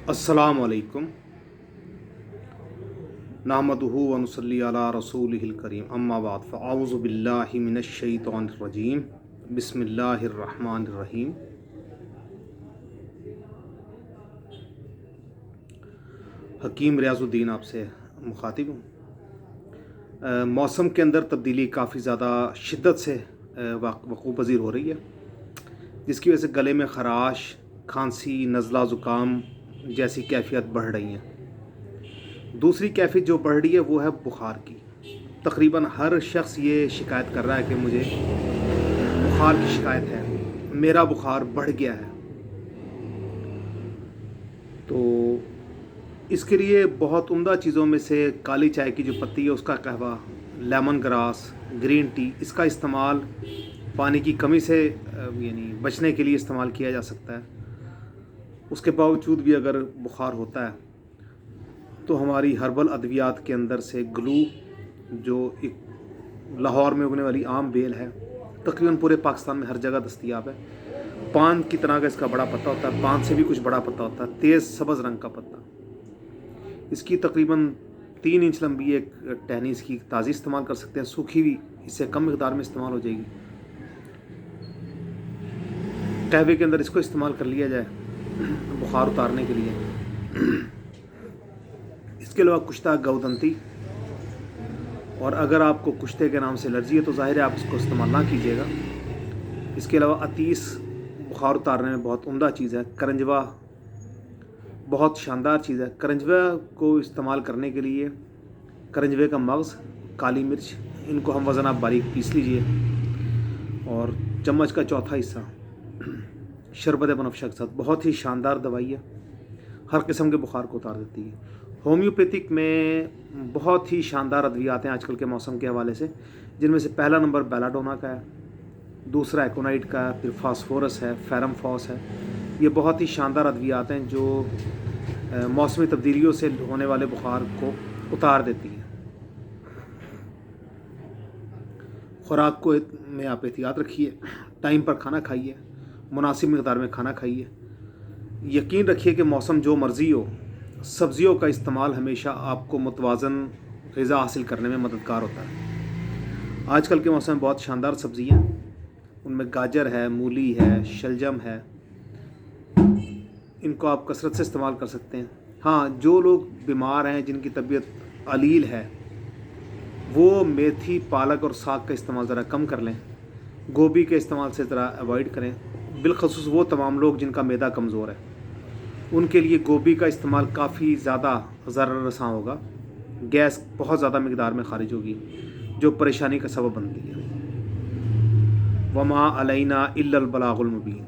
अस्सलामु अलैकुम नहमदुहु व नुसल्ली अला रसूलिहिल करीम अम्मा बाद फ़अऊज़ु बिल्लाहि मिनश शैतानिर रजीम बिस्मिल्लाहिर रहमानिर रहीम। हकीम रियाज़ुद्दीन आपसे मुखातिब हूँ। मौसम के अंदर तब्दीली काफ़ी ज़्यादा शिद्दत से वक़ूअ पज़ीर हो रही है, जिसकी वजह से गले में ख़राश, खांसी, नज़ला ज़ुकाम जैसी कैफियत बढ़ रही हैं। दूसरी कैफियत जो बढ़ रही है वो है बुखार की। तकरीबन हर शख्स ये शिकायत कर रहा है कि मुझे बुखार की शिकायत है, मेरा बुखार बढ़ गया है। तो इसके लिए बहुत उम्दा चीज़ों में से काली चाय की जो पत्ती है उसका कहवा, लेमन ग्रास, ग्रीन टी, इसका इस्तेमाल पानी की कमी से यानी बचने के लिए इस्तेमाल किया जा सकता है। उसके बावजूद भी अगर बुखार होता है तो हमारी हर्बल अद्वियात के अंदर से ग्लू, जो एक लाहौर में उगने वाली आम बेल है, तकरीबन पूरे पाकिस्तान में हर जगह दस्तयाब है। पान की तरह का इसका बड़ा पत्ता होता है, पान से भी कुछ बड़ा पत्ता होता है, तेज़ सब्ज़ रंग का पत्ता। इसकी तकरीबन 3 इंच लंबी एक टहनी इसकी ताज़ी इस्तेमाल कर सकते हैं, सूखी हुई इससे कम मिकदार में इस्तेमाल हो जाएगी। कहवे के अंदर इसको इस्तेमाल कर लिया जाए बुखार उतारने के लिए। इसके अलावा कुश्ता गौदंती, और अगर आपको कुश्ते के नाम से एलर्जी है तो ज़ाहिर है आप इसको इस्तेमाल ना कीजिएगा। इसके अलावा अतीस बुखार उतारने में बहुत उम्दा चीज़ है। करंजवा बहुत शानदार चीज़ है। करंजवा को इस्तेमाल करने के लिए करंजवे का मग़ज़, काली मिर्च, इनको हम वज़न आप बारीक पीस लीजिए और चम्मच का चौथा हिस्सा शरबत बनफशा के साथ, बहुत ही शानदार दवाई है, हर किस्म के बुखार को उतार देती है। होम्योपैथिक में बहुत ही शानदार अद्वियात हैं आजकल के मौसम के हवाले से, जिनमें से पहला नंबर बेलाडोना का है, दूसरा एकोनाइट का है, फिर फास्फोरस है, फेरम फॉस है। ये बहुत ही शानदार अद्वियात हैं जो मौसमी तब्दीलियों से होने वाले बुखार को उतार देती हैं। खुराक को में आप एहतियात रखिए, टाइम पर खाना खाइए, मुनासिब मिक़दार में खाना खाइए। यकीन रखिए कि मौसम जो मर्ज़ी हो, सब्ज़ियों का इस्तेमाल हमेशा आपको मुतवाज़न ग़िज़ा हासिल करने में मददगार होता है। आजकल के मौसम में बहुत शानदार सब्ज़ियाँ, उनमें गाजर है, मूली है, शलजम है, इनको आप कसरत से इस्तेमाल कर सकते हैं। हाँ, जो लोग बीमार हैं, जिनकी तबीयत अलील है, वो मेथी, पालक और साग का इस्तेमाल ज़रा कम कर लें। गोभी के इस्तेमाल से ज़रा अवॉइड करें। बिलखसूस वो तमाम लोग जिनका मैदा कमज़ोर है, उनके लिए गोभी का इस्तेमाल काफ़ी ज़्यादा ज़रर रसां होगा। गैस बहुत ज़्यादा मिक़दार में खारिज होगी जो परेशानी का सबब बनती है। वमा अलैना इल्लल बलागुल मुबीन।